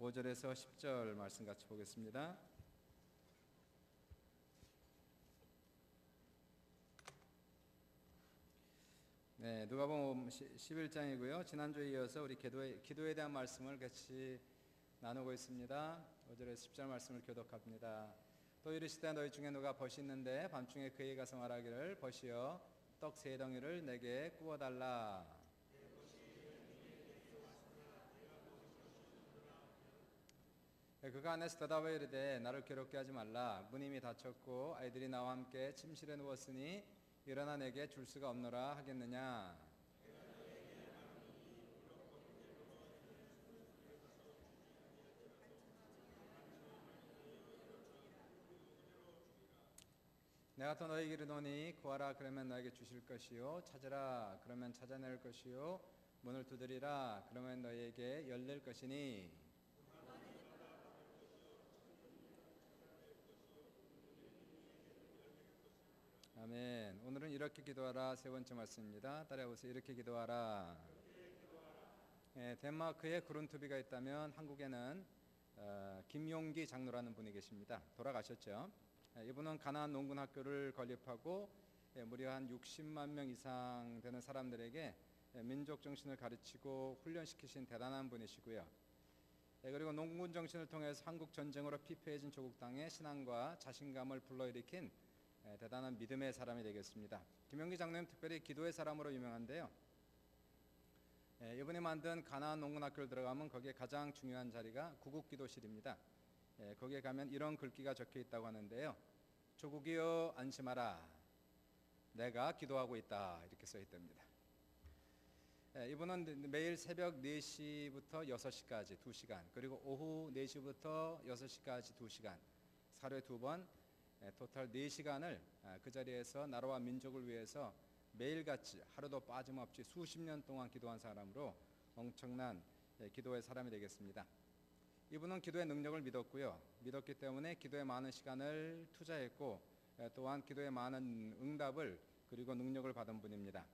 5절에서 10절 말씀 같이 보겠습니다. 네, 누가복음 11장이고요. 지난주에 이어서 우리 기도에 대한 말씀을 같이 나누고 있습니다. 5절에서 10절 말씀을 교독합니다. 또 이르시되 너희 중에 누가 벗이 있는데 밤중에 그에게 가서 말하기를 벗이여 떡 세 덩이를 내게 구워달라. 그가 안에서 대답하여 이르되 나를 괴롭게 하지 말라. 문이 이미 닫혔고 아이들이 나와 함께 침실에 누웠으니 일어나 내게 줄 수가 없노라 하겠느냐. 내가 또 너희에게 이르노니 구하라 그러면 너에게 주실 것이요 찾으라 그러면 찾아낼 것이요 문을 두드리라 그러면 너희에게 열릴 것이니. 아멘. 오늘은 이렇게 기도하라 세 번째 말씀입니다. 따라해보세요. 이렇게 기도하라. 덴마크에 그룬투비가 있다면 한국에는 김용기 장로라는 분이 계십니다. 돌아가셨죠. 이분은 가나안 농군 학교를 건립하고 무려 한 60만 명 이상 되는 사람들에게 민족 정신을 가르치고 훈련시키신 대단한 분이시고요. 그리고 농군 정신을 통해서 한국 전쟁으로 피폐해진 조국 땅에 신앙과 자신감을 불러일으킨 대단한 믿음의 사람이 되겠습니다. 김용기 장로님 특별히 기도의 사람으로 유명한데요. 이분이 만든 가나안 농군학교를 들어가면 거기에 가장 중요한 자리가 구국기도실입니다. 거기에 가면 이런 글귀가 적혀 있다고 하는데요. 조국이여 안심하라. 내가 기도하고 있다. 이렇게 써 있답니다. 이분은 매일 새벽 4시부터 6시까지 2시간, 그리고 오후 4시부터 6시까지 2시간, 하루에 2번 토탈 4시간을 그 자리에서 나라와 민족을 위해서 매일같이 하루도 빠짐없이 수십 년 동안 기도한 사람으로 엄청난 기도의 사람이 되겠습니다. 이분은 기도의 능력을 믿었고요. 믿었기 때문에 기도에 많은 시간을 투자했고 또한 기도에 많은 응답을 그리고 능력을 받은 분입니다.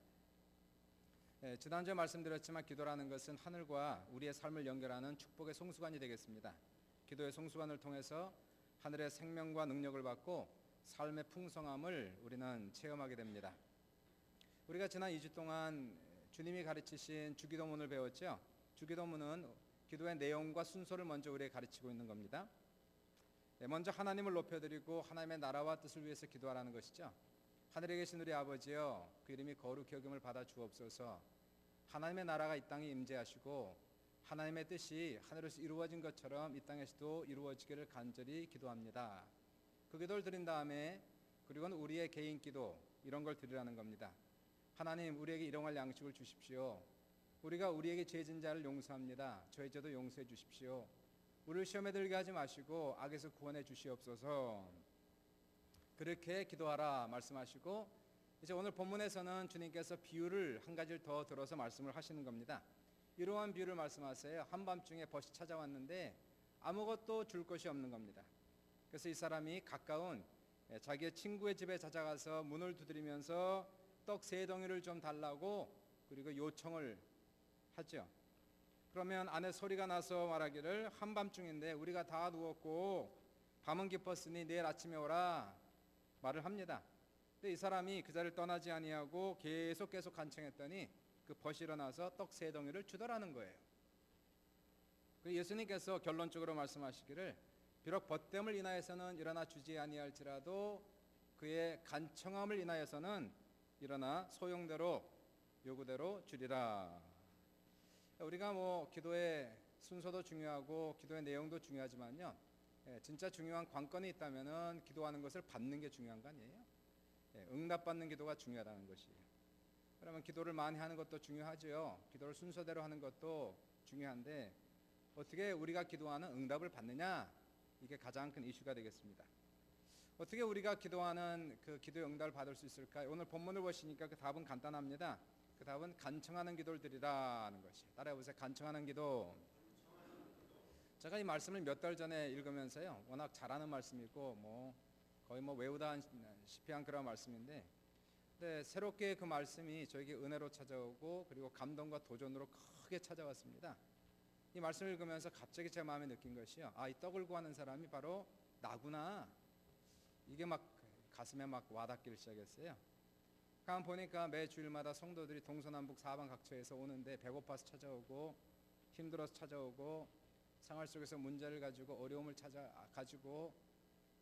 지난주에 말씀드렸지만 기도라는 것은 하늘과 우리의 삶을 연결하는 축복의 송수관이 되겠습니다. 기도의 송수관을 통해서 하늘의 생명과 능력을 받고 삶의 풍성함을 우리는 체험하게 됩니다. 우리가 지난 2주 동안 주님이 가르치신 주기도문을 배웠죠. 주기도문은 기도의 내용과 순서를 먼저 우리에게 가르치고 있는 겁니다. 먼저 하나님을 높여드리고 하나님의 나라와 뜻을 위해서 기도하라는 것이죠. 하늘에 계신 우리 아버지여, 그 이름이 거룩히 여김을 받아 주옵소서. 하나님의 나라가 이 땅에 임재하시고 하나님의 뜻이 하늘에서 이루어진 것처럼 이 땅에서도 이루어지기를 간절히 기도합니다. 그 기도를 드린 다음에 그리고는 우리의 개인 기도 이런 걸 드리라는 겁니다. 하나님, 우리에게 일용할 양식을 주십시오. 우리가 우리에게 죄진 자를 용서합니다. 저희 죄도 용서해 주십시오. 우리를 시험에 들게 하지 마시고 악에서 구원해 주시옵소서. 그렇게 기도하라 말씀하시고, 이제 오늘 본문에서는 주님께서 비유를 한 가지를 더 들어서 말씀을 하시는 겁니다. 이러한 비유를 말씀하세요. 한밤중에 벗이 찾아왔는데 아무것도 줄 것이 없는 겁니다. 그래서 이 사람이 가까운 자기의 친구의 집에 찾아가서 문을 두드리면서 떡 3덩이를 좀 달라고 그리고 요청을 하죠. 그러면 안에 소리가 나서 말하기를 한밤중인데 우리가 다 누웠고 밤은 깊었으니 내일 아침에 오라 말을 합니다. 근데 이 사람이 그 자리를 떠나지 아니하고 계속 간청했더니 그 벗이 일어나서 떡 3덩이를 주더라는 거예요. 예수님께서 결론적으로 말씀하시기를 비록 벗됨을 인하여서는 일어나 주지 아니할지라도 그의 간청함을 인하여서는 일어나 소용대로 요구대로 주리라. 우리가 기도의 순서도 중요하고 기도의 내용도 중요하지만요, 진짜 중요한 관건이 있다면은 기도하는 것을 받는 게 중요한 거 아니에요? 응답받는 기도가 중요하다는 것이에요. 그러면 기도를 많이 하는 것도 중요하죠. 기도를 순서대로 하는 것도 중요한데 어떻게 우리가 기도하는 응답을 받느냐, 이게 가장 큰 이슈가 되겠습니다. 어떻게 우리가 기도하는 그 기도의 응답을 받을 수 있을까요? 오늘 본문을 보시니까 그 답은 간단합니다. 그 답은 간청하는 기도를 드리라는 것이. 따라해보세요. 간청하는 기도. 제가 이 말씀을 몇 달 전에 읽으면서요, 워낙 잘하는 말씀이고 거의 외우다시피 한 그런 말씀인데, 근데 새롭게 그 말씀이 저에게 은혜로 찾아오고 그리고 감동과 도전으로 크게 찾아왔습니다. 이 말씀을 읽으면서 갑자기 제 마음에 느낀 것이요, 이 떡을 구하는 사람이 바로 나구나. 이게 막 가슴에 막 와닿기를 시작했어요. 가만 보니까 매 주일마다 성도들이 동서남북 사방 각처에서 오는데 배고파서 찾아오고 힘들어서 찾아오고 생활 속에서 문제를 가지고 어려움을 가지고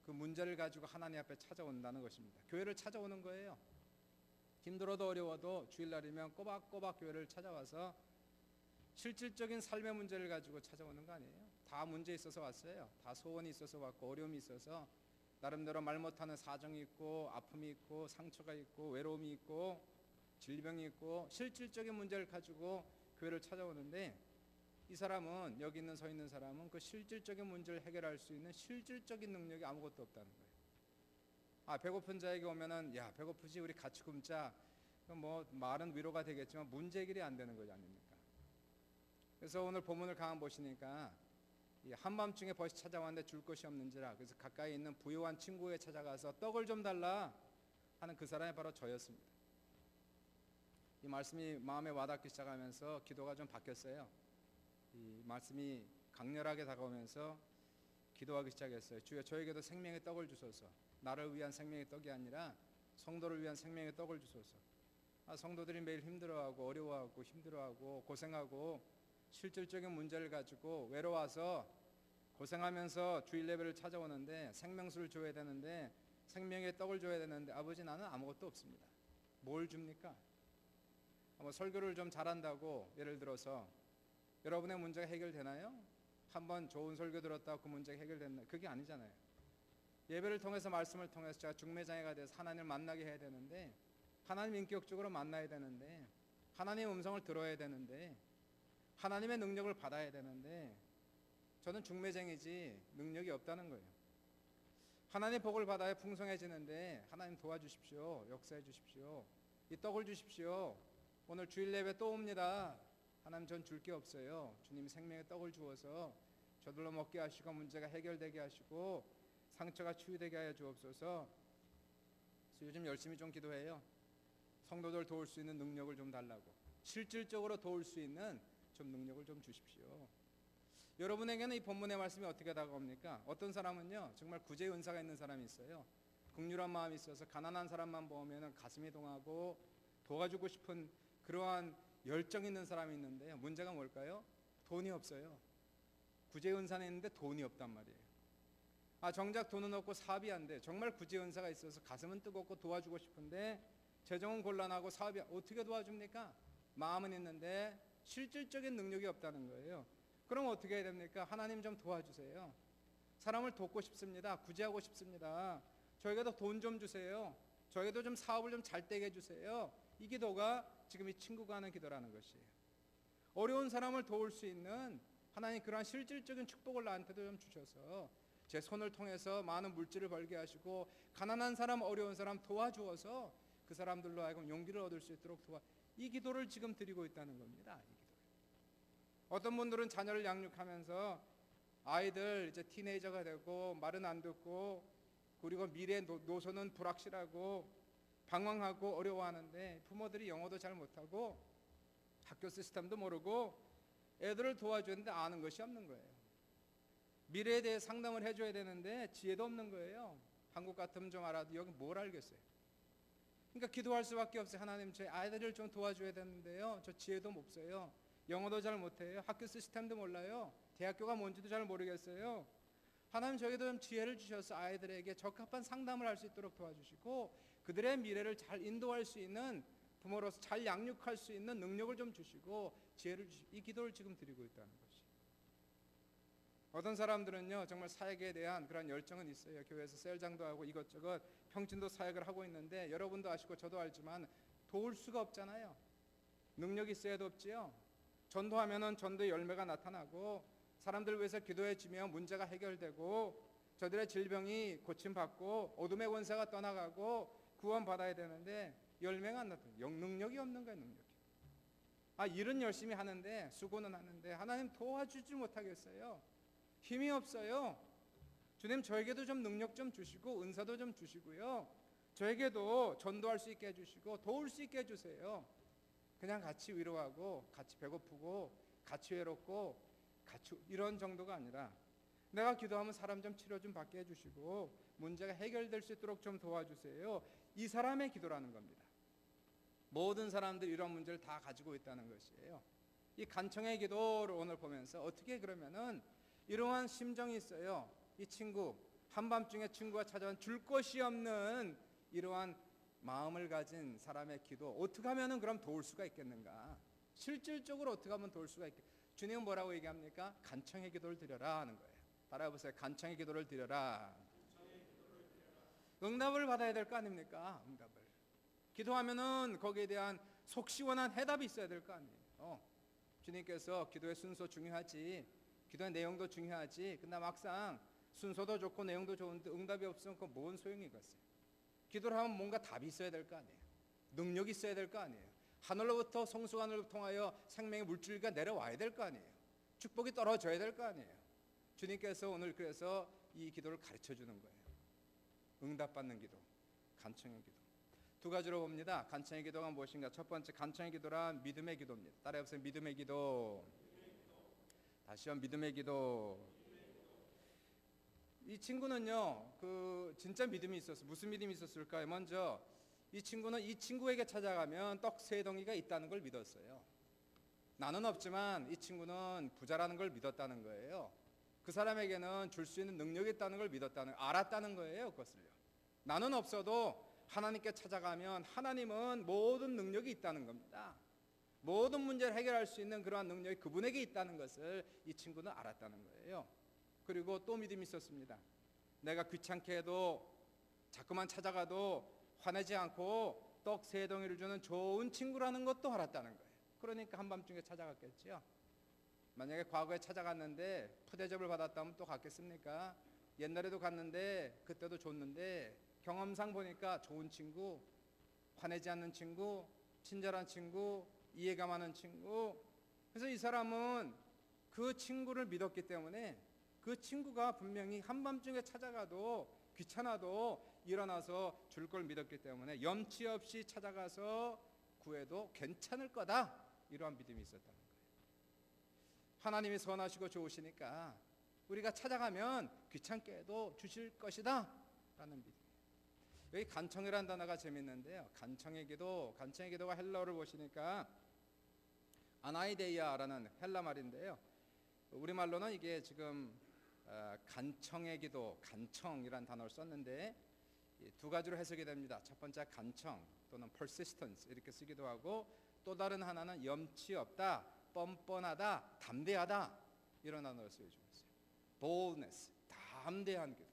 그 문제를 가지고 하나님 앞에 찾아온다는 것입니다. 교회를 찾아오는 거예요. 힘들어도 어려워도 주일날이면 꼬박꼬박 교회를 찾아와서 실질적인 삶의 문제를 가지고 찾아오는 거 아니에요? 다 문제 있어서 왔어요. 다 소원이 있어서 왔고 어려움이 있어서 나름대로 말 못하는 사정이 있고 아픔이 있고 상처가 있고 외로움이 있고 질병이 있고 실질적인 문제를 가지고 교회를 찾아오는데, 이 사람은, 여기 있는 서 있는 사람은 그 실질적인 문제를 해결할 수 있는 실질적인 능력이 아무것도 없다는 거예요. 배고픈 자에게 오면은 야 배고프지 우리 같이 굶자, 뭐 말은 위로가 되겠지만 문제 해결이 안 되는 거지 아닙니까? 그래서 오늘 본문을 가만 보시니까 한밤중에 벌써 찾아왔는데 줄 것이 없는지라, 그래서 가까이 있는 부유한 친구에 찾아가서 떡을 좀 달라 하는 그 사람이 바로 저였습니다. 이 말씀이 마음에 와닿기 시작하면서 기도가 좀 바뀌었어요. 이 말씀이 강렬하게 다가오면서 기도하기 시작했어요. 주여, 저에게도 생명의 떡을 주소서. 나를 위한 생명의 떡이 아니라 성도를 위한 생명의 떡을 주소서. 성도들이 매일 힘들어하고 어려워하고 힘들어하고 고생하고 실질적인 문제를 가지고 외로워서 고생하면서 주일 예배를 찾아오는데 생명수를 줘야 되는데, 생명의 떡을 줘야 되는데, 아버지 나는 아무것도 없습니다. 뭘 줍니까? 설교를 좀 잘한다고 예를 들어서 여러분의 문제가 해결되나요? 한번 좋은 설교 들었다고 그 문제가 해결됐나요? 그게 아니잖아요. 예배를 통해서 말씀을 통해서 제가 중매장애가 돼서 하나님을 만나게 해야 되는데, 하나님 인격적으로 만나야 되는데, 하나님의 음성을 들어야 되는데, 하나님의 능력을 받아야 되는데, 저는 중매쟁이지 능력이 없다는 거예요. 하나님의 복을 받아야 풍성해지는데 하나님 도와주십시오. 역사해 주십시오. 이 떡을 주십시오. 오늘 주일 예배 또 옵니다. 하나님 전 줄 게 없어요. 주님이 생명의 떡을 주어서 저들로 먹게 하시고 문제가 해결되게 하시고 상처가 치유되게 하여 주옵소서. 그래서 요즘 열심히 좀 기도해요. 성도들 도울 수 있는 능력을 좀 달라고, 실질적으로 도울 수 있는 좀 능력을 좀 주십시오. 여러분에게는 이 본문의 말씀이 어떻게 다가옵니까? 어떤 사람은요 정말 구제의 은사가 있는 사람이 있어요. 긍휼한 마음이 있어서 가난한 사람만 보면 가슴이 동하고 도와주고 싶은 그러한 열정 있는 사람이 있는데요, 문제가 뭘까요? 돈이 없어요. 구제의 은사는 있는데 돈이 없단 말이에요. 정작 돈은 없고 사업이 안 돼. 정말 구제의 은사가 있어서 가슴은 뜨겁고 도와주고 싶은데 재정은 곤란하고 사업이 어떻게 도와줍니까? 마음은 있는데 실질적인 능력이 없다는 거예요. 그럼 어떻게 해야 됩니까? 하나님 좀 도와주세요. 사람을 돕고 싶습니다. 구제하고 싶습니다. 저에게도 돈 좀 주세요. 저에게도 좀 사업을 좀 잘 되게 해주세요. 이 기도가 지금 이 친구가 하는 기도라는 것이에요. 어려운 사람을 도울 수 있는 하나님 그러한 실질적인 축복을 나한테도 좀 주셔서 제 손을 통해서 많은 물질을 벌게 하시고 가난한 사람, 어려운 사람 도와주어서 그 사람들로 하여금 용기를 얻을 수 있도록 이 기도를 지금 드리고 있다는 겁니다. 이 기도를. 어떤 분들은 자녀를 양육하면서 아이들 이제 티네이저가 되고 말은 안 듣고 그리고 미래 노선은 불확실하고 방황하고 어려워하는데 부모들이 영어도 잘 못하고 학교 시스템도 모르고 애들을 도와주는데 아는 것이 없는 거예요. 미래에 대해 상담을 해줘야 되는데 지혜도 없는 거예요. 한국 같으면 좀 알아도 여기 뭘 알겠어요. 그러니까 기도할 수밖에 없어요. 하나님 제 아이들을 좀 도와줘야 되는데요, 저 지혜도 없어요. 영어도 잘 못해요. 학교 시스템도 몰라요. 대학교가 뭔지도 잘 모르겠어요. 하나님 저에게도 좀 지혜를 주셔서 아이들에게 적합한 상담을 할 수 있도록 도와주시고 그들의 미래를 잘 인도할 수 있는 부모로서 잘 양육할 수 있는 능력을 좀 주시고 지혜를 주시고 이 기도를 지금 드리고 있다는 것이. 어떤 사람들은요 정말 사역에 대한 그런 열정은 있어요. 교회에서 셀장도 하고 이것저것 평진도 사역을 하고 있는데 여러분도 아시고 저도 알지만 도울 수가 없잖아요. 능력이 있어야도 없지요. 전도하면은 전도의 열매가 나타나고 사람들 위해서 기도해주면 문제가 해결되고 저들의 질병이 고침받고 어둠의 권세가 떠나가고 구원받아야 되는데 열매가 안 나타나요. 능력이 없는 거예요. 능력이. 일은 열심히 하는데 수고는 하는데 하나님 도와주지 못하겠어요. 힘이 없어요. 주님 저에게도 좀 능력 좀 주시고 은사도 좀 주시고요, 저에게도 전도할 수 있게 해주시고 도울 수 있게 해주세요. 그냥 같이 위로하고 같이 배고프고 같이 외롭고 같이 이런 정도가 아니라 내가 기도하면 사람 좀 치료 좀 받게 해주시고 문제가 해결될 수 있도록 좀 도와주세요. 이 사람의 기도라는 겁니다. 모든 사람들이 이런 문제를 다 가지고 있다는 것이에요. 이 간청의 기도를 오늘 보면서 어떻게 그러면은 이러한 심정이 있어요. 이 친구 한밤중에 친구가 찾아온 줄 것이 없는 이러한 마음을 가진 사람의 기도 어떻게 하면은 그럼 도울 수가 있겠는가? 실질적으로 어떻게 하면 도울 수가 있겠? 주님은 뭐라고 얘기합니까? 간청의 기도를 드려라 하는 거예요. 따라해보세요. 간청의 기도를 드려라. 응답을 받아야 될 거 아닙니까? 응답을. 기도하면은 거기에 대한 속 시원한 해답이 있어야 될 거 아니에요. 주님께서 기도의 순서 중요하지, 기도의 내용도 중요하지. 근데 막상 순서도 좋고 내용도 좋은데 응답이 없으면 그건 뭔 소용이겠어요? 기도를 하면 뭔가 답이 있어야 될 거 아니에요. 능력이 있어야 될 거 아니에요. 하늘로부터 성수관을 통하여 생명의 물줄기가 내려와야 될 거 아니에요. 축복이 떨어져야 될 거 아니에요. 주님께서 오늘 그래서 이 기도를 가르쳐 주는 거예요. 응답받는 기도, 간청의 기도. 두 가지로 봅니다. 간청의 기도가 무엇인가? 첫 번째 간청의 기도란 믿음의 기도입니다. 따라해보세요. 믿음의 기도. 다시요. 믿음의 기도. 이 친구는요, 진짜 믿음이 있었어요. 무슨 믿음이 있었을까요? 먼저 이 친구는 이 친구에게 찾아가면 떡 세 덩이가 있다는 걸 믿었어요. 나는 없지만 이 친구는 부자라는 걸 믿었다는 거예요. 그 사람에게는 줄 수 있는 능력이 있다는 걸 알았다는 거예요. 그것을요. 나는 없어도 하나님께 찾아가면 하나님은 모든 능력이 있다는 겁니다. 모든 문제를 해결할 수 있는 그러한 능력이 그분에게 있다는 것을 이 친구는 알았다는 거예요. 그리고 또 믿음이 있었습니다. 내가 귀찮게 해도 자꾸만 찾아가도 화내지 않고 떡 세 덩이를 주는 좋은 친구라는 것도 알았다는 거예요. 그러니까 한밤중에 찾아갔겠죠. 만약에 과거에 찾아갔는데 푸대접을 받았다면 또 갔겠습니까? 옛날에도 갔는데 그때도 줬는데 경험상 보니까 좋은 친구, 화내지 않는 친구, 친절한 친구, 이해가 많은 친구. 그래서 이 사람은 그 친구를 믿었기 때문에 그 친구가 분명히 한밤중에 찾아가도 귀찮아도 일어나서 줄 걸 믿었기 때문에 염치 없이 찾아가서 구해도 괜찮을 거다. 이러한 믿음이 있었다는 거예요. 하나님이 선하시고 좋으시니까 우리가 찾아가면 귀찮게 해도 주실 것이다 라는 믿음. 여기 간청이라는 단어가 재밌는데요. 간청의 기도가 헬라어를 보시니까 아나이데이아라는 헬라 말인데요. 우리말로는 이게 지금 간청의 기도, 간청이라는 단어를 썼는데 두 가지로 해석이 됩니다. 첫 번째 간청 또는 persistence 이렇게 쓰기도 하고 또 다른 하나는 염치 없다, 뻔뻔하다, 담대하다 이런 단어를 쓰여주고 있어요. boldness, 담대한 기도.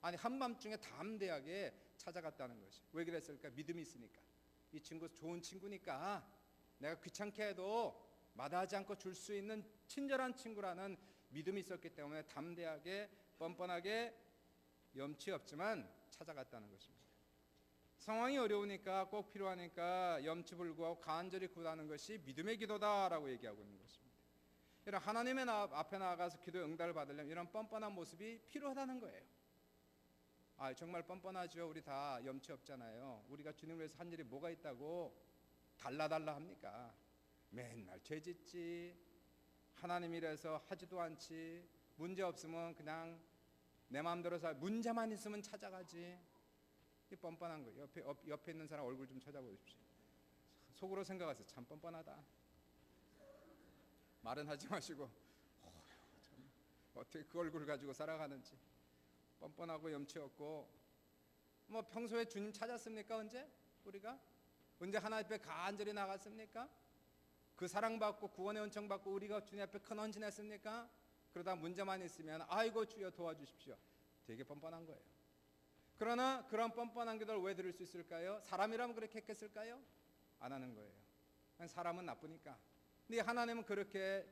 아니 한밤중에 담대하게 찾아갔다는 것이. 왜 그랬을까? 믿음이 있으니까. 이 친구 좋은 친구니까 내가 귀찮게 해도 마다하지 않고 줄 수 있는 친절한 친구라는 믿음이 있었기 때문에 담대하게 뻔뻔하게 염치 없지만 찾아갔다는 것입니다. 상황이 어려우니까 꼭 필요하니까 염치 불구하고 간절히 구하는 것이 믿음의 기도다라고 얘기하고 있는 것입니다. 이런 하나님의 앞에 나아가서 기도의 응답을 받으려면 이런 뻔뻔한 모습이 필요하다는 거예요. 정말 뻔뻔하죠. 우리 다 염치 없잖아요. 우리가 주님을 위해서 한 일이 뭐가 있다고 달라달라 합니까? 맨날 죄짓지, 하나님이라서 하지도 않지, 문제 없으면 그냥 내 마음대로 문제만 있으면 찾아가지. 이 뻔뻔한 거예요. 옆에 있는 사람 얼굴 좀 찾아보십시오. 속으로 생각하세요. 참 뻔뻔하다. 말은 하지 마시고 참 어떻게 그 얼굴 가지고 살아가는지. 뻔뻔하고 염치 없고. 뭐 평소에 주님 찾았습니까? 우리가 언제 하나님 앞에 간절히 나갔습니까? 그 사랑받고 구원의 은총 받고 우리가 주님 앞에 큰 헌신했습니까? 그러다 문제만 있으면 아이고 주여 도와주십시오. 되게 뻔뻔한 거예요. 그러나 그런 뻔뻔한 기도를 왜 들을 수 있을까요? 사람이라면 그렇게 했겠을까요? 안 하는 거예요. 사람은 나쁘니까. 근데 하나님은 그렇게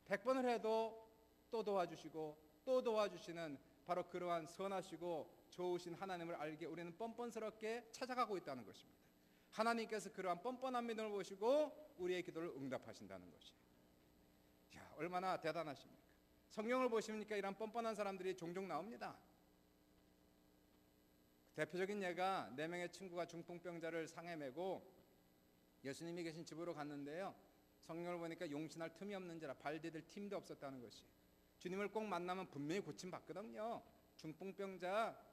100번을 해도 또 도와주시고 또 도와주시는 바로 그러한 선하시고 좋으신 하나님을 알게 우리는 뻔뻔스럽게 찾아가고 있다는 것입니다. 하나님께서 그러한 뻔뻔한 믿음을 보시고 우리의 기도를 응답하신다는 것이에요. 야, 얼마나 대단하십니까? 성경을 보시니까 이런 뻔뻔한 사람들이 종종 나옵니다. 대표적인 예가 4명의 친구가 중풍병자를 상에 메고 예수님이 계신 집으로 갔는데요. 성령을 보니까 용신할 틈이 없는지라 발 디딜 틈도 없었다는 것이. 주님을 꼭 만나면 분명히 고침받거든요. 중풍병자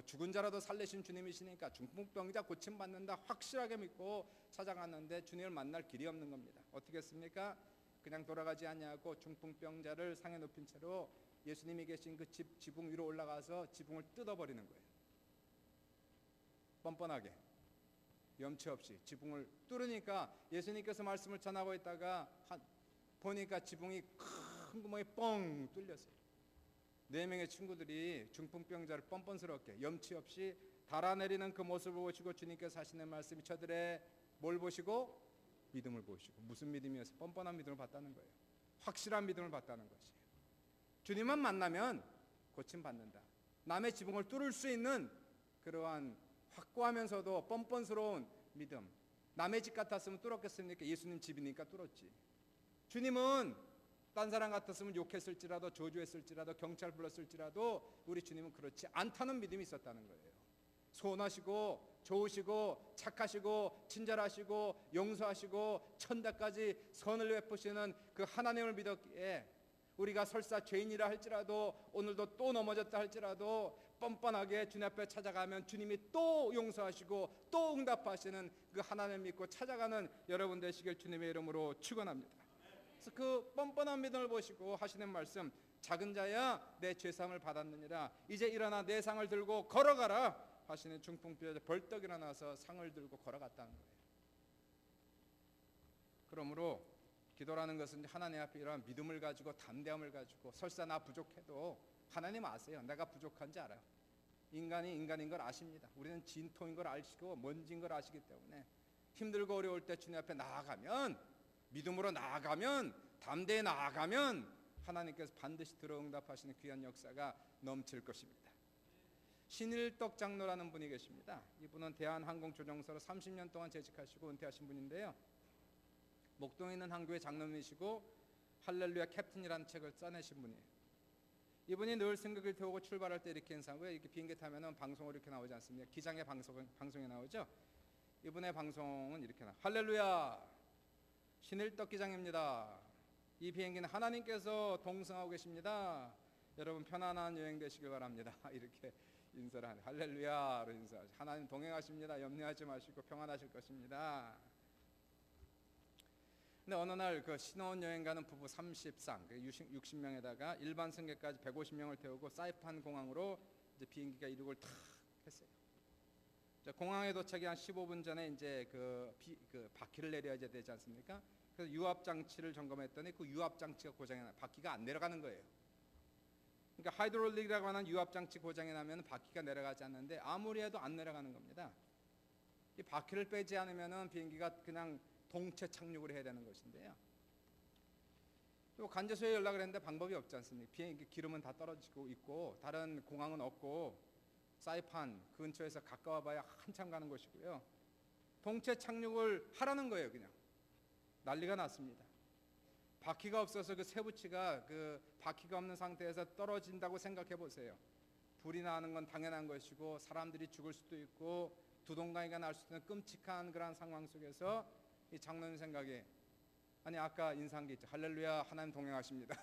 죽은 자라도 살리신 주님이시니까 중풍병자 고침받는다 확실하게 믿고 찾아갔는데 주님을 만날 길이 없는 겁니다. 어떻게 했습니까? 그냥 돌아가지 아니하고 중풍병자를 상에 높인 채로 예수님이 계신 그 지붕 위로 올라가서 지붕을 뜯어버리는 거예요. 뻔뻔하게 염치 없이 지붕을 뚫으니까 예수님께서 말씀을 전하고 있다가 보니까 지붕이 큰 구멍이 뻥 뚫렸어요. 4명의 친구들이 중풍병자를 뻔뻔스럽게 염치 없이 달아내리는 그 모습을 보시고 주님께서 하시는 말씀이 저들의 뭘 보시고? 믿음을 보시고. 무슨 믿음이어서 뻔뻔한 믿음을 봤다는 거예요. 확실한 믿음을 봤다는 것이에요. 주님만 만나면 고침받는다. 남의 지붕을 뚫을 수 있는 그러한 확고하면서도 뻔뻔스러운 믿음. 남의 집 같았으면 뚫었겠습니까? 예수님 집이니까 뚫었지. 주님은 딴 사람 같았으면 욕했을지라도 저주했을지라도 경찰 불렀을지라도 우리 주님은 그렇지 않다는 믿음이 있었다는 거예요. 선하시고 좋으시고 착하시고 친절하시고 용서하시고 천대까지 선을 베푸시는 그 하나님을 믿었기에 우리가 설사 죄인이라 할지라도 오늘도 또 넘어졌다 할지라도 뻔뻔하게 주님 앞에 찾아가면 주님이 또 용서하시고 또 응답하시는 그 하나님을 믿고 찾아가는 여러분 되시길 주님의 이름으로 축원합니다. 그래서 그 뻔뻔한 믿음을 보시고 하시는 말씀, 작은 자야 내 죄사함을 받았느니라 이제 일어나 내 상을 들고 걸어가라 하시는 중풍병자 벌떡 일어나서 상을 들고 걸어갔다는 거예요. 그러므로 기도라는 것은 하나님 앞에 이러한 믿음을 가지고 담대함을 가지고 설사 나 부족해도 하나님 아세요. 내가 부족한지 알아요. 인간이 인간인 걸 아십니다. 우리는 진토인 걸 아시고 먼지인 걸 아시기 때문에 힘들고 어려울 때 주님 앞에 나아가면, 믿음으로 나아가면, 담대히 나아가면 하나님께서 반드시 들어 응답하시는 귀한 역사가 넘칠 것입니다. 신일덕 장로라는 분이 계십니다. 이분은 대한항공조종사로 30년 동안 재직하시고 은퇴하신 분인데요. 목동에 있는 항구의 장로님이시고 할렐루야 캡틴이라는 책을 써내신 분이에요. 이분이 늘 승객을 태우고 출발할 때 이렇게 인사하고요. 이렇게 비행기 타면은 방송으로 이렇게 나오지 않습니까? 기장의 방송에 나오죠. 이분의 방송은 이렇게 나와요. 할렐루야, 신일덕 기장입니다. 이 비행기는 하나님께서 동승하고 계십니다. 여러분 편안한 여행 되시길 바랍니다. 이렇게 인사를 하네. 할렐루야로 인사하죠. 하나님 동행하십니다. 염려하지 마시고 평안하실 것입니다. 근데 어느 날 그 신혼여행 가는 부부 30상 60명에다가 일반 승객까지 150명을 태우고 사이판 공항으로 이제 비행기가 이륙을 탁 했어요. 공항에 도착이 한 15분 전에 이제 그 바퀴를 내려야 되지 않습니까? 그래서 유압 장치를 점검했더니 그 유압 장치가 고장이 나, 바퀴가 안 내려가는 거예요. 그러니까 하이드롤릭이라고 하는 유압 장치 고장이 나면 바퀴가 내려가지 않는데 아무리 해도 안 내려가는 겁니다. 이 바퀴를 빼지 않으면은 비행기가 그냥 동체 착륙을 해야 되는 것인데요. 또 관제소에 연락을 했는데 방법이 없지 않습니까? 비행기 기름은 다 떨어지고 있고 다른 공항은 없고 사이판 근처에서 가까워봐야 한참 가는 것이고요. 동체 착륙을 하라는 거예요. 그냥 난리가 났습니다. 바퀴가 없어서 그 세부치가 그 바퀴가 없는 상태에서 떨어진다고 생각해 보세요. 불이 나는 건 당연한 것이고 사람들이 죽을 수도 있고 두동강이가 날 수도 있는 끔찍한 그런 상황 속에서 이 장로님 생각에 아니 아까 인사한 게 있죠. 할렐루야 하나님 동행하십니다.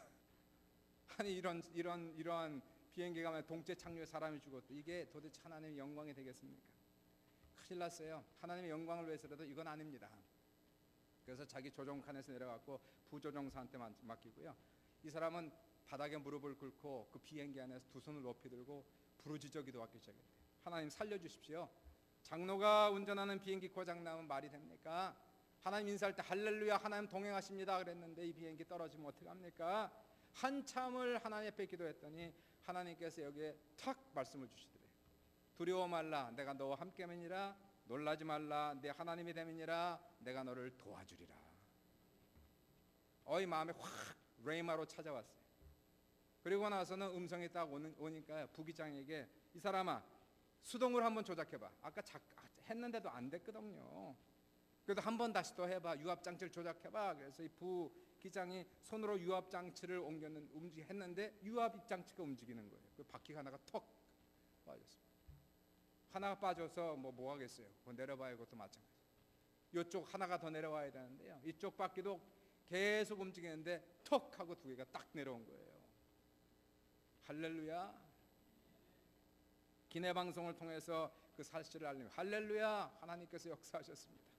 아니 이러한 비행기가 만 동체 착륙에 사람이 죽었도 이게 도대체 하나님의 영광이 되겠습니까? 큰일 났어요. 하나님의 영광을 위해서라도 이건 아닙니다. 그래서 자기 조종칸에서 내려갔고 부조종사한테 맡기고요. 이 사람은 바닥에 무릎을 꿇고 그 비행기 안에서 두 손을 높이 들고 부르짖어 기도하기 시작했대요. 하나님 살려주십시오. 장로가 운전하는 비행기 고장 나면 말이 됩니까? 하나님 인사할 때 할렐루야 하나님 동행하십니다 그랬는데 이 비행기 떨어지면 어떡합니까? 한참을 하나님 앞에 기도했더니 하나님께서 여기에 탁 말씀을 주시더래요. 두려워 말라 내가 너와 함께함이니라. 놀라지 말라 내 하나님이 됨이니라. 내가 너를 도와주리라. 마음에 확 레이마로 찾아왔어요. 그리고 나서는 음성이 딱 오니까 부기장에게 이 사람아 수동을 한번 조작해봐. 아까 했는데도 안 됐거든요. 그래도 한번 다시 또 해봐. 유압장치를 조작해봐. 그래서 이 부기장이 손으로 유압장치를 했는데 유압장치가 움직이는 거예요. 그 바퀴가 하나가 턱 빠졌습니다. 하나가 빠져서 뭐 하겠어요. 그거 내려봐야 이것도 마찬가지. 이쪽 하나가 더 내려와야 되는데요. 이쪽 바퀴도 계속 움직이는데 톡 하고 두 개가 딱 내려온 거예요. 할렐루야. 기내 방송을 통해서 그 사실을 알리면 할렐루야, 하나님께서 역사하셨습니다.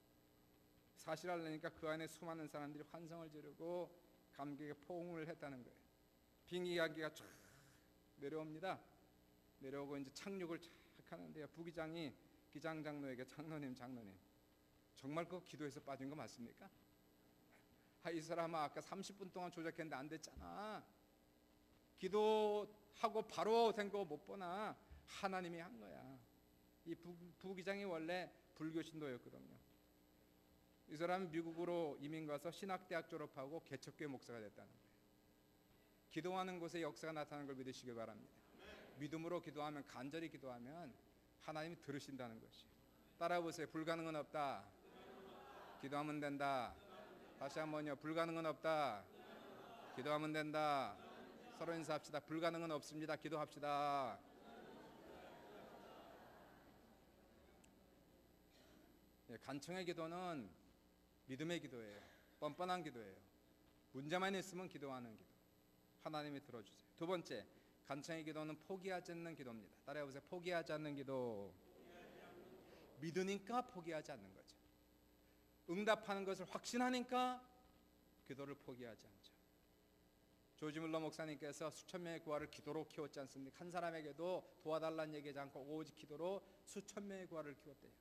사실을 알리니까 그 안에 수많은 사람들이 환성을 지르고 감격에 포옹을 했다는 거예요. 비행기가 쫙 내려옵니다. 내려오고 이제 착륙을 착 하는데요. 부기장이 기장 장로에게 장로님 정말 그거 기도해서 빠진 거 맞습니까? 이 사람아 아까 30분 동안 조작했는데 안 됐잖아. 기도하고 바로 된 거 못 보나? 하나님이 한 거야. 이 부기장이 원래 불교 신도였거든요. 이 사람은 미국으로 이민 가서 신학대학 졸업하고 개척교회 목사가 됐다는 거예요. 기도하는 곳에 역사가 나타나는 걸 믿으시길 바랍니다. 믿음으로 기도하면, 간절히 기도하면 하나님이 들으신다는 것이. 따라 보세요. 불가능은 없다. 기도하면 된다. 다시 한번요. 불가능은 없다. 기도하면 된다. 서로 인사합시다. 불가능은 없습니다. 기도합시다. 간청의 기도는 믿음의 기도예요. 뻔뻔한 기도예요. 문제만 있으면 기도하는 기도. 하나님이 들어주세요. 두 번째, 간청의 기도는 포기하지 않는 기도입니다. 따라해보세요. 포기하지 않는 기도. 믿으니까 포기하지 않는 거죠. 응답하는 것을 확신하니까 기도를 포기하지 않죠. 조지 물러 목사님께서 수천 명의 구하를 기도로 키웠지 않습니까? 한 사람에게도 도와달라는 얘기하지 않고 오직 기도로 수천 명의 구하를 키웠대요.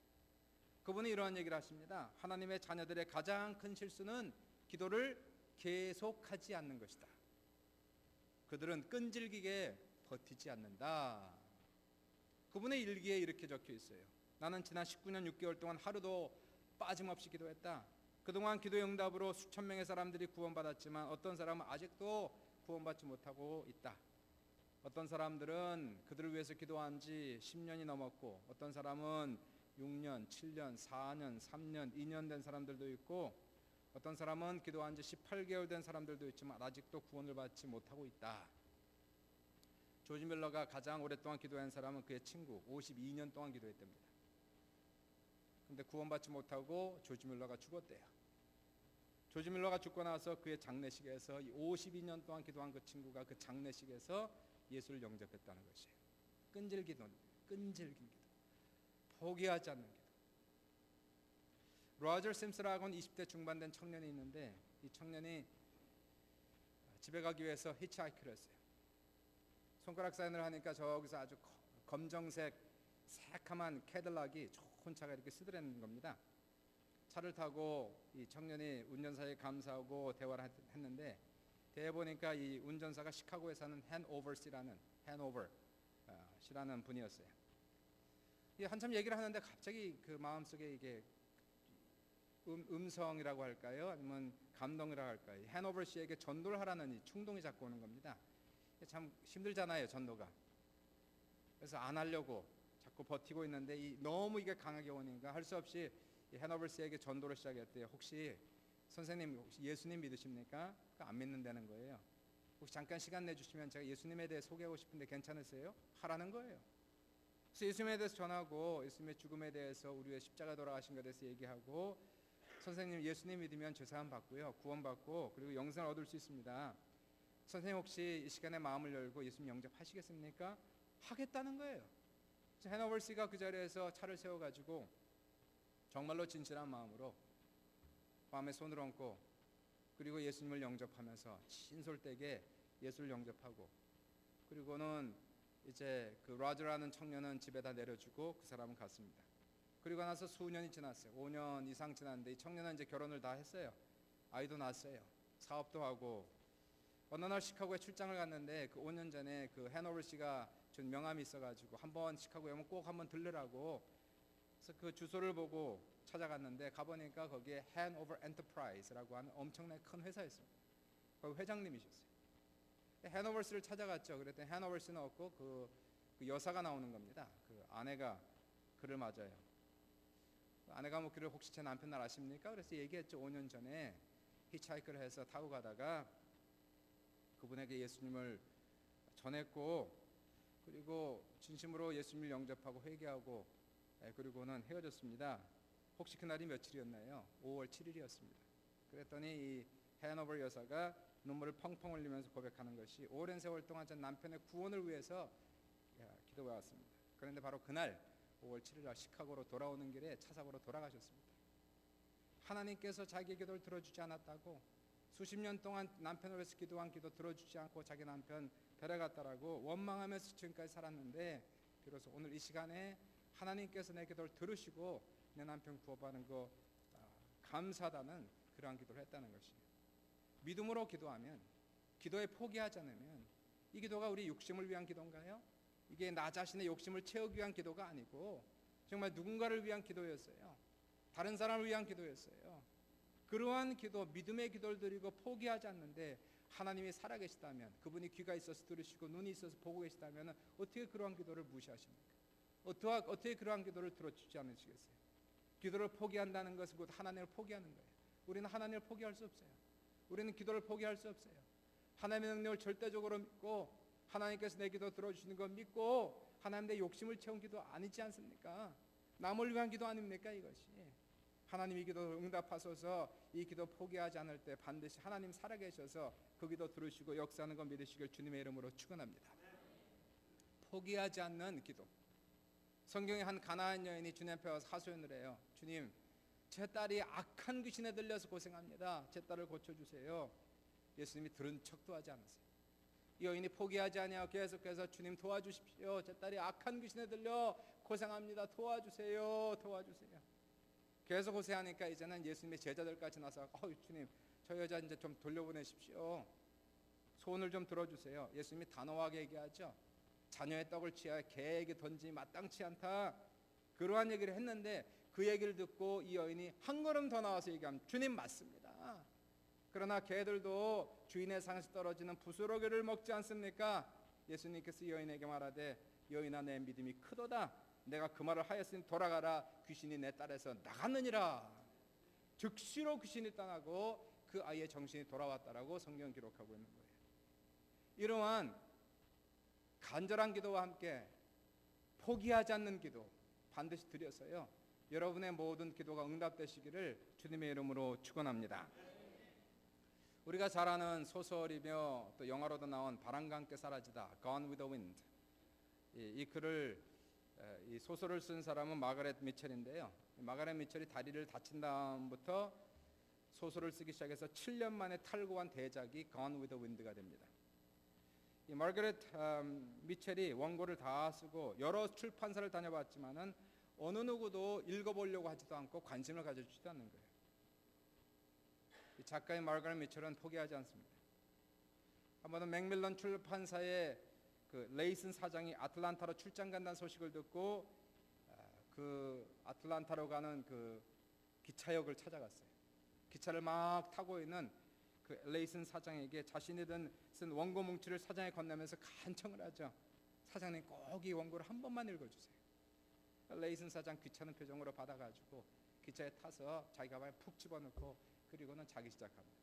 그분이 이러한 얘기를 하십니다. 하나님의 자녀들의 가장 큰 실수는 기도를 계속하지 않는 것이다. 그들은 끈질기게 버티지 않는다. 그분의 일기에 이렇게 적혀 있어요. 나는 지난 19년 6개월 동안 하루도 빠짐없이 기도했다. 그동안 기도의 응답으로 수천 명의 사람들이 구원받았지만 어떤 사람은 아직도 구원받지 못하고 있다. 어떤 사람들은 그들을 위해서 기도한 지 10년이 넘었고 어떤 사람은 6년, 7년, 4년, 3년, 2년 된 사람들도 있고 어떤 사람은 기도한 지 18개월 된 사람들도 있지만 아직도 구원을 받지 못하고 있다. 조지 밀러가 가장 오랫동안 기도한 사람은 그의 친구, 52년 동안 기도했답니다. 근데 구원받지 못하고 조지 밀러가 죽었대요. 조지 밀러가 죽고 나서 그의 장례식에서 52년 동안 기도한 그 친구가 그 장례식에서 예수를 영접했다는 것이에요. 끈질긴 기도. 포기하지 않는 기도. 로저 심스라고는 20대 중반 된 청년이 있는데 이 청년이 집에 가기 위해서 히치하이크를 했어요. 손가락 사인을 하니까 저기서 아주 검정색 새카만 캐딜락이 좋은 차가 이렇게 쓰드리는 겁니다. 차를 타고 이 청년이 운전사에 감사하고 대화를 했는데 대해 보니까 이 운전사가 시카고에 사는 해노버시라는 분이었어요. 한참 얘기를 하는데 갑자기 그 마음속에 이게 음성이라고 할까요? 아니면 감동이라고 할까요? 해노버시에게 전도를 하라는 이 충동이 자꾸 오는 겁니다. 참 힘들잖아요, 전도가. 그래서 안 하려고 자꾸 버티고 있는데 너무 이게 강하게 오니까 할 수 없이 해노버시에게 전도를 시작했대요. 혹시 선생님 혹시 예수님 믿으십니까? 안 믿는다는 거예요. 혹시 잠깐 시간 내주시면 제가 예수님에 대해 소개하고 싶은데 괜찮으세요? 하라는 거예요. 그래서 예수님에 대해서 전하고 예수님의 죽음에 대해서 우리 위해 십자가 돌아가신 것에 대해서 얘기하고 선생님 예수님 믿으면 죄사함 받고요. 구원받고 그리고 영생을 얻을 수 있습니다. 선생님 혹시 이 시간에 마음을 열고 예수님 영접하시겠습니까? 하겠다는 거예요. 그래서 해노버시가 그 자리에서 차를 세워가지고 정말로 진실한 마음으로 마음에 손을 얹고 그리고 예수님을 영접하면서 신솔되게 예수를 영접하고 그리고는 이제 그 라저라는 청년은 집에다 내려주고 그 사람은 갔습니다. 그리고 나서 수년이 지났어요. 5년 이상 지났는데 이 청년은 이제 결혼을 다 했어요. 아이도 낳았어요. 사업도 하고 어느 날 시카고에 출장을 갔는데 그 5년 전에 그 해노버시가 준 명함이 있어가지고 한번 시카고에 오면 꼭 한번 들르라고 그래서 그 주소를 보고 찾아갔는데 가보니까 거기에 해노버 엔터프라이즈라고 하는 엄청나게 큰 회사였습니다. 거기 회장님이셨어요. 해노버시를 찾아갔죠. 그랬더니 해노버시는 없고 그 여사가 나오는 겁니다. 그 아내가 그를 맞아요. 아내가 묻기를 혹시 제 남편 날 아십니까? 그래서 얘기했죠. 5년 전에 히치하이크를 해서 타고 가다가 그분에게 예수님을 전했고 그리고 진심으로 예수님을 영접하고 회개하고 그리고는 헤어졌습니다. 혹시 그날이 며칠이었나요? 5월 7일이었습니다. 그랬더니 이 해노버 여사가 눈물을 펑펑 흘리면서 고백하는 것이 오랜 세월 동안 전 남편의 구원을 위해서 기도해 왔습니다. 그런데 바로 그날 5월 7일 날 시카고로 돌아오는 길에 차 사고로 돌아가셨습니다. 하나님께서 자기 기도를 들어주지 않았다고, 수십 년 동안 남편을 위해서 기도한 기도 들어주지 않고 자기 남편 데려갔다라고 원망하면서 지금까지 살았는데, 비로소 오늘 이 시간에 하나님께서 내 기도를 들으시고 내 남편 구원받는 거 감사하다는 그러한 기도를 했다는 것이에요. 믿음으로 기도하면, 기도에 포기하지 않으면, 이 기도가 우리 욕심을 위한 기도인가요? 이게 나 자신의 욕심을 채우기 위한 기도가 아니고 정말 누군가를 위한 기도였어요. 다른 사람을 위한 기도였어요. 그러한 기도, 믿음의 기도를 드리고 포기하지 않는데 하나님이 살아계시다면, 그분이 귀가 있어서 들으시고 눈이 있어서 보고 계시다면 어떻게 그러한 기도를 무시하십니까? 어떻게 그러한 기도를 들어주지 않으시겠어요? 기도를 포기한다는 것은 곧 하나님을 포기하는 거예요. 우리는 하나님을 포기할 수 없어요. 우리는 기도를 포기할 수 없어요. 하나님의 능력을 절대적으로 믿고 하나님께서 내 기도 들어주시는 거 믿고 하나님 내 욕심을 채운 기도 아니지 않습니까? 남을 위한 기도 아닙니까 이것이? 하나님 이 기도 응답하소서. 이 기도 포기하지 않을 때 반드시 하나님 살아계셔서 그 기도 들으시고 역사하는 거 믿으시길 주님의 이름으로 축원합니다. 포기하지 않는 기도. 성경에 한 가나안 여인이 주님 앞에 와서 하소연을 해요. 주님, 제 딸이 악한 귀신에 들려서 고생합니다. 제 딸을 고쳐주세요. 예수님이 들은 척도 하지 않으세요. 이 여인이 포기하지 아니하고 계속해서 주님 도와주십시오. 제 딸이 악한 귀신에 들려 고생합니다. 도와주세요. 도와주세요. 계속 고생하니까 이제는 예수님의 제자들까지 나서 주님, 저 여자 이제 좀 돌려보내십시오. 소원을 좀 들어주세요. 예수님이 단호하게 얘기하죠. 자녀의 떡을 취하여 개에게 던지니 마땅치 않다. 그러한 얘기를 했는데 그 얘기를 듣고 이 여인이 한 걸음 더 나와서 얘기합니다. 주님 맞습니다. 그러나 개들도 주인의 상에서 떨어지는 부스러기를 먹지 않습니까? 예수님께서 이 여인에게 말하되 여인아 내 믿음이 크도다. 내가 그 말을 하였으니 돌아가라. 귀신이 내 딸에서 나갔느니라. 즉시로 귀신이 떠나고 그 아이의 정신이 돌아왔다라고 성경 기록하고 있는 거예요. 이러한 간절한 기도와 함께 포기하지 않는 기도 반드시 드려서요, 여러분의 모든 기도가 응답되시기를 주님의 이름으로 축원합니다. 우리가 잘 아는 소설이며 또 영화로도 나온 바람과 함께 사라지다, Gone with the Wind. 이 글을, 이 소설을 쓴 사람은 마가렛 미첼인데요. 마가렛 미첼이 다리를 다친 다음부터 소설을 쓰기 시작해서 7년 만에 탈고한 대작이 Gone with the Wind가 됩니다. 이 마가렛 미첼이 원고를 다 쓰고 여러 출판사를 다녀봤지만은 어느 누구도 읽어보려고 하지도 않고 관심을 가져주지도 않는 거예요. 이 작가인 마가렛 미첼은 포기하지 않습니다. 한번은 맥밀런 출판사의 그 레이슨 사장이 아틀란타로 출장 간다는 소식을 듣고 그 아틀란타로 가는 그 기차역을 찾아갔어요. 기차를 막 타고 있는 그 레이슨 사장에게 자신이 쓴 원고 뭉치를 사장에 건네면서 간청을 하죠. 사장님 꼭 이 원고를 한 번만 읽어주세요. 레이슨 사장 귀찮은 표정으로 받아가지고 기차에 타서 자기 가방에 푹 집어넣고 그리고는 자기 시작합니다.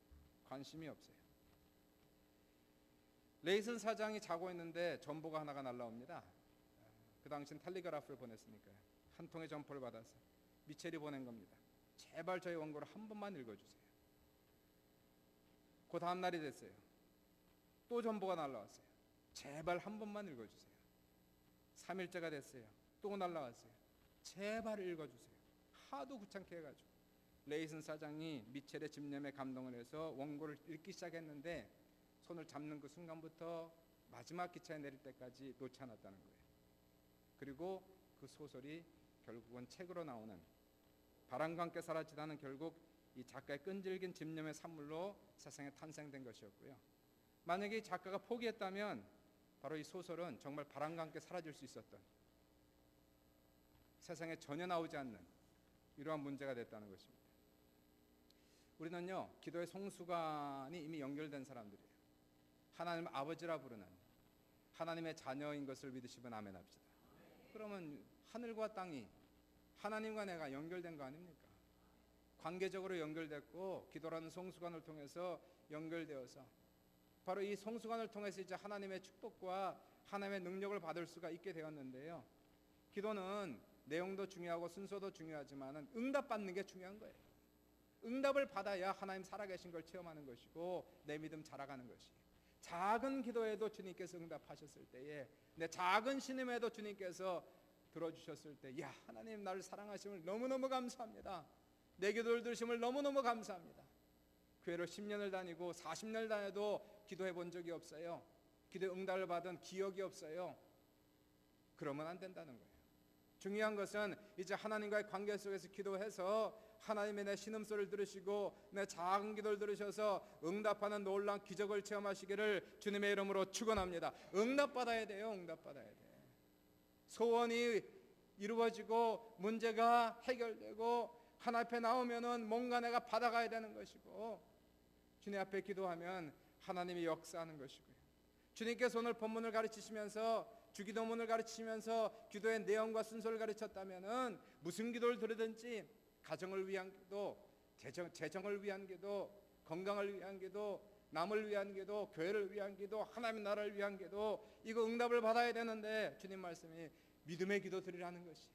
관심이 없어요. 레이슨 사장이 자고 있는데 전보가 하나가 날라옵니다. 그 당시엔 텔레그래프를 보냈으니까요. 한 통의 전보를 받아서 미첼이 보낸 겁니다. 제발 저희 원고를 한 번만 읽어주세요. 그 다음 날이 됐어요. 또 전보가 날라왔어요. 제발 한 번만 읽어주세요. 3일째가 됐어요. 또 날라왔어요. 제발 읽어주세요. 하도 귀찮게 해가지고 레이슨 사장이 미첼의 집념에 감동을 해서 원고를 읽기 시작했는데 손을 잡는 그 순간부터 마지막 기차에 내릴 때까지 놓지 않았다는 거예요. 그리고 그 소설이 결국은 책으로 나오는 바람과 함께 사라지다는 결국 이 작가의 끈질긴 집념의 산물로 세상에 탄생된 것이었고요. 만약에 이 작가가 포기했다면 바로 이 소설은 정말 바람과 함께 사라질 수 있었던, 세상에 전혀 나오지 않는 이러한 문제가 됐다는 것입니다. 우리는요, 기도의 성수관이 이미 연결된 사람들이에요. 하나님 아버지라 부르는 하나님의 자녀인 것을 믿으시면 아멘 합시다. 그러면 하늘과 땅이 하나님과 내가 연결된 거 아닙니까? 관계적으로 연결됐고 기도라는 성수관을 통해서 연결되어서 바로 이 성수관을 통해서 이제 하나님의 축복과 하나님의 능력을 받을 수가 있게 되었는데요. 기도는 내용도 중요하고 순서도 중요하지만 응답받는 게 중요한 거예요. 응답을 받아야 하나님 살아계신 걸 체험하는 것이고 내 믿음 자라가는 것이에요. 작은 기도에도 주님께서 응답하셨을 때에, 내 작은 신음에도 주님께서 들어주셨을 때, 야, 하나님 나를 사랑하심을 너무너무 감사합니다. 내 기도를 들으심을 너무너무 감사합니다. 교회로 10년을 다니고 40년을 다녀도 기도해 본 적이 없어요. 기도에 응답을 받은 기억이 없어요. 그러면 안 된다는 거예요. 중요한 것은 이제 하나님과의 관계 속에서 기도해서 하나님의 내 신음소리를 들으시고 내 작은 기도를 들으셔서 응답하는 놀라운 기적을 체험하시기를 주님의 이름으로 축원합니다. 응답받아야 돼요. 응답받아야 돼. 소원이 이루어지고 문제가 해결되고 하나님 앞에 나오면은 뭔가 내가 받아가야 되는 것이고, 주님 앞에 기도하면 하나님이 역사하는 것이고요. 주님께서 오늘 본문을 가르치시면서 주기도문을 가르치시면서 기도의 내용과 순서를 가르쳤다면은 무슨 기도를 드리든지 가정을 위한 기도, 재정을 위한 기도, 건강을 위한 기도, 남을 위한 기도, 교회를 위한 기도, 하나님의 나라를 위한 기도, 이거 응답을 받아야 되는데 주님 말씀이 믿음의 기도 드리라는 것이.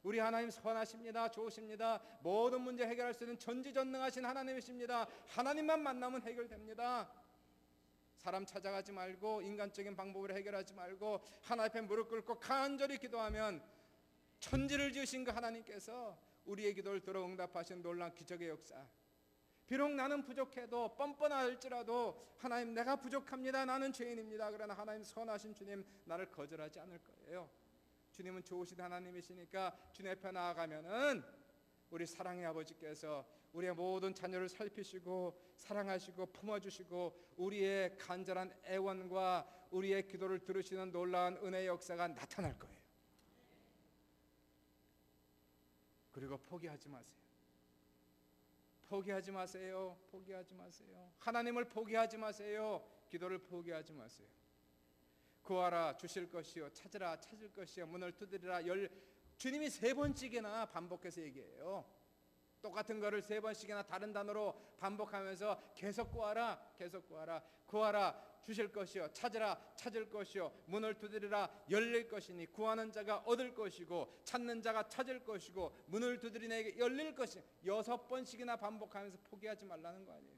우리 하나님 선하십니다. 좋으십니다. 모든 문제 해결할 수 있는 전지전능하신 하나님이십니다. 하나님만 만나면 해결됩니다. 사람 찾아가지 말고 인간적인 방법으로 해결하지 말고 하나님 앞에 무릎 꿇고 간절히 기도하면 천지를 지으신 그 하나님께서 우리의 기도를 들어 응답하신 놀라운 기적의 역사. 비록 나는 부족해도 뻔뻔할지라도 하나님 내가 부족합니다. 나는 죄인입니다. 그러나 하나님 선하신 주님 나를 거절하지 않을 거예요. 주님은 좋으신 하나님이시니까 주님 앞에 나아가면은 우리 사랑의 아버지께서 우리의 모든 자녀를 살피시고 사랑하시고 품어주시고 우리의 간절한 애원과 우리의 기도를 들으시는 놀라운 은혜의 역사가 나타날 거예요. 그리고 포기하지 마세요. 포기하지 마세요. 포기하지 마세요. 하나님을 포기하지 마세요. 기도를 포기하지 마세요. 구하라 주실 것이요, 찾으라 찾을 것이요, 문을 두드리라 주님이 3번씩이나 반복해서 얘기해요. 똑같은 거를 3번씩이나 다른 단어로 반복하면서 계속 구하라, 계속 구하라. 구하라 주실 것이요, 찾으라 찾을 것이요, 문을 두드리라 열릴 것이니 구하는 자가 얻을 것이고 찾는 자가 찾을 것이고 문을 두드리는 이에게 열릴 것이. 6번씩이나 반복하면서 포기하지 말라는 거 아니에요.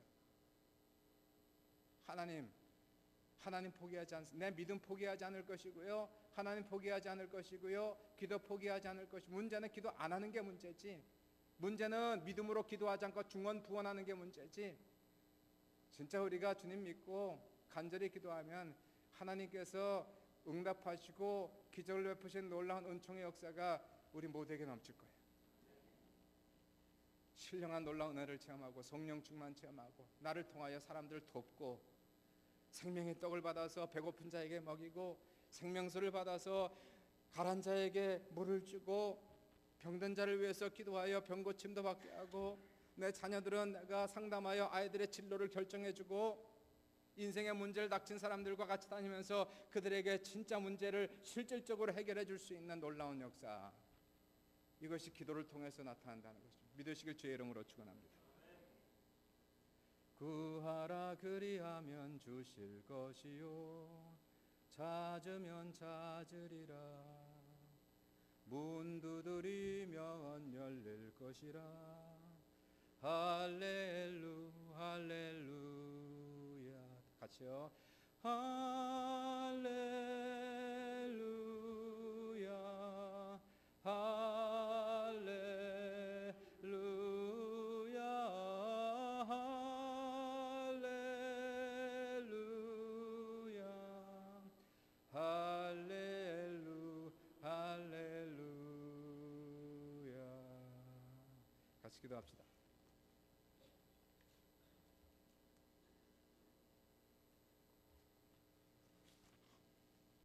하나님 포기하지 않습니다. 내 믿음 포기하지 않을 것이고요, 하나님 포기하지 않을 것이고요, 기도 포기하지 않을 것이. 문제는 기도 안 하는 게 문제지, 문제는 믿음으로 기도하지 않고 중언부언하는 게 문제지. 진짜 우리가 주님 믿고 간절히 기도하면 하나님께서 응답하시고 기적을 베푸신 놀라운 은총의 역사가 우리 모두에게 넘칠 거예요. 신령한 놀라운 은혜를 체험하고 성령 충만 체험하고 나를 통하여 사람들을 돕고 생명의 떡을 받아서 배고픈 자에게 먹이고 생명수를 받아서 가란 자에게 물을 주고 병든 자를 위해서 기도하여 병고침도 받게 하고 내 자녀들은 내가 상담하여 아이들의 진로를 결정해주고 인생의 문제를 닥친 사람들과 같이 다니면서 그들에게 진짜 문제를 실질적으로 해결해 줄 수 있는 놀라운 역사, 이것이 기도를 통해서 나타난다는 것입니다. 믿으시길 주의 이름으로 축원합니다. 구하라 그리하면 주실 것이요, 찾으면 찾으리라, 문 두드리면 열릴 것이라. 할렐루 할렐루야. 같이요. 할렐루야 할렐루야 할렐루야 할렐루야. 같이 기도합시다.